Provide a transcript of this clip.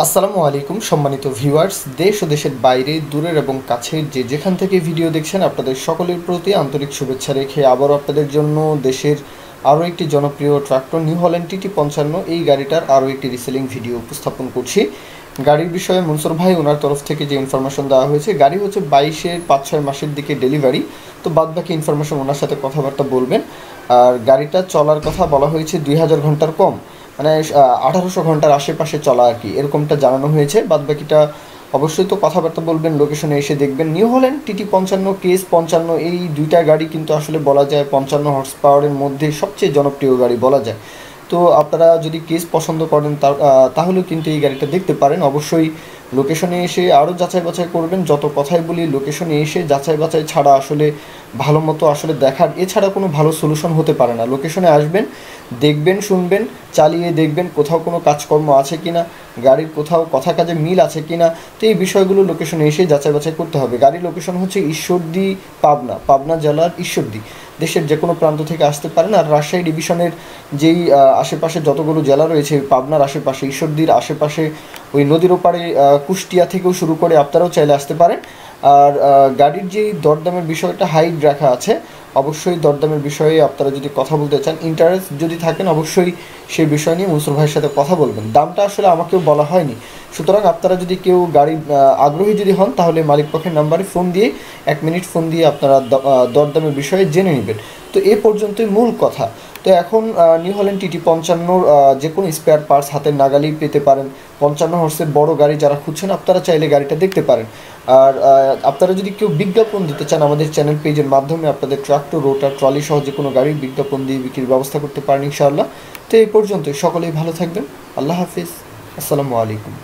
আসসালামু আলাইকুম সম্মানিত ভিউয়ার্স, দেশ ও দেশের বাইরে দূরের এবং কাছের যে যেখান থেকে ভিডিও দেখছেন আপনাদের সকলের প্রতি আন্তরিক শুভেচ্ছা রেখে আবারও আপনাদের জন্য দেশের আরও একটি জনপ্রিয় ট্রাক্টর নিউ হল্যান্ড TT55 এই গাড়িটার আরও একটি রিসেলিং ভিডিও উপস্থাপন করছি। গাড়ির বিষয়ে মনসুর ভাই ওনার তরফ থেকে যে ইনফরমেশন দেওয়া হয়েছে, গাড়ি হচ্ছে 22-এর 5-6 মাসের দিকে ডেলিভারি। তো বাদবাকি ইনফরমেশন ওনার সাথে কথাবার্তা বলবেন। আর গাড়িটা চলার কথা বলা হয়েছে 2000 ঘন্টার কম, মানে 1800 ঘন্টার আশেপাশে চলা আর কি, এরকমটা জানানো হয়েছে। বাদবাকিটা অবশ্যই তো কথাবার্তা বলবেন, লোকেশনে এসে দেখবেন। নিউ হল্যান্ড TT55, KS55 এই দুইটা গাড়ি কিন্তু আসলে বলা যায় 55 হর্স পাওয়ারের মধ্যে সবচেয়ে জনপ্রিয় গাড়ি বলা যায়। তো আপনারা যদি কেস পছন্দ করেন তাহলেও কিন্তু এই গাড়িটা দেখতে পারেন। অবশ্যই লোকেশনে এসে আরও যাচাই বাছাই করবেন। যত কথাই বলি, লোকেশনে এসে যাচাই বাছাই ছাড়া আসলে ভালো মতো আসলে দেখার এছাড়া কোনো ভালো সলিউশন হতে পারে না। লোকেশনে আসবেন, দেখবেন, শুনবেন, চালিয়ে দেখবেন কোথাও কোনো কাজকর্ম আছে কি না, গাড়ির কোথাও কথা কাজে মিল আছে কি না। তো এই বিষয়গুলো লোকেশনে এসে যাচাই বাছাই করতে হবে। গাড়ির লোকেশন হচ্ছে ঈশ্বরদী, পাবনা জেলার ঈশ্বরদী। দেশের যে কোনো প্রান্ত থেকে আসতে পারেন। আর রাজশাহী ডিভিশনের যেই আশেপাশে যতগুলো জেলা রয়েছে, পাবনার আশেপাশে, ঈশ্বরদীর আশেপাশে, ওই নদীর ওপারে কুষ্টিয়া থেকেও শুরু করে আপনারাও চাইলে আসতে পারেন। আর গাড়ির যেই দরদামের বিষয়টা হাইড রাখা আছে, অবশ্যই দরদামের বিষয়ে আপনারা যদি কথা বলতে চান, ইন্টারেস্ট যদি থাকেন, অবশ্যই সেই বিষয় নিয়ে মনসুর ভাইয়ের সাথে কথা বলবেন। দামটা আসলে আমাকেও বলা হয়নি, সুতরাং আপনারা যদি কেউ গাড়ি আগ্রহী যদি হন, তাহলে মালিক পক্ষের নাম্বারে ফোন দিয়ে 1 মিনিট ফোন দিয়ে আপনারা দরদামের বিষয়ে জেনে নেবেন। তো এ পর্যন্তই মূল কথা। তো এখন নিউ হল্যান্ড TT55 যে কোনো স্পেয়ার পার্টস হাতের নাগালেই পেতে পারেন। 55 হর্সের বড় গাড়ি যারা খুঁজছেন, আপনারা চাইলে গাড়িটা দেখতে পারেন। আর আপনারা যদি কেউ বিজ্ঞাপন দিতে চান, আমাদের চ্যানেল পেজের মাধ্যমে আপনাদের ট্রাক্টর, রোটার, ট্রলি সহ যে কোনো গাড়ির বিজ্ঞাপন দিয়ে বিক্রির ব্যবস্থা করতে পারেন ইনশাআল্লাহ। তো এই পর্যন্তই, সকলেই ভালো থাকবেন। আল্লাহ হাফিজ, আসসালামু আলাইকুম।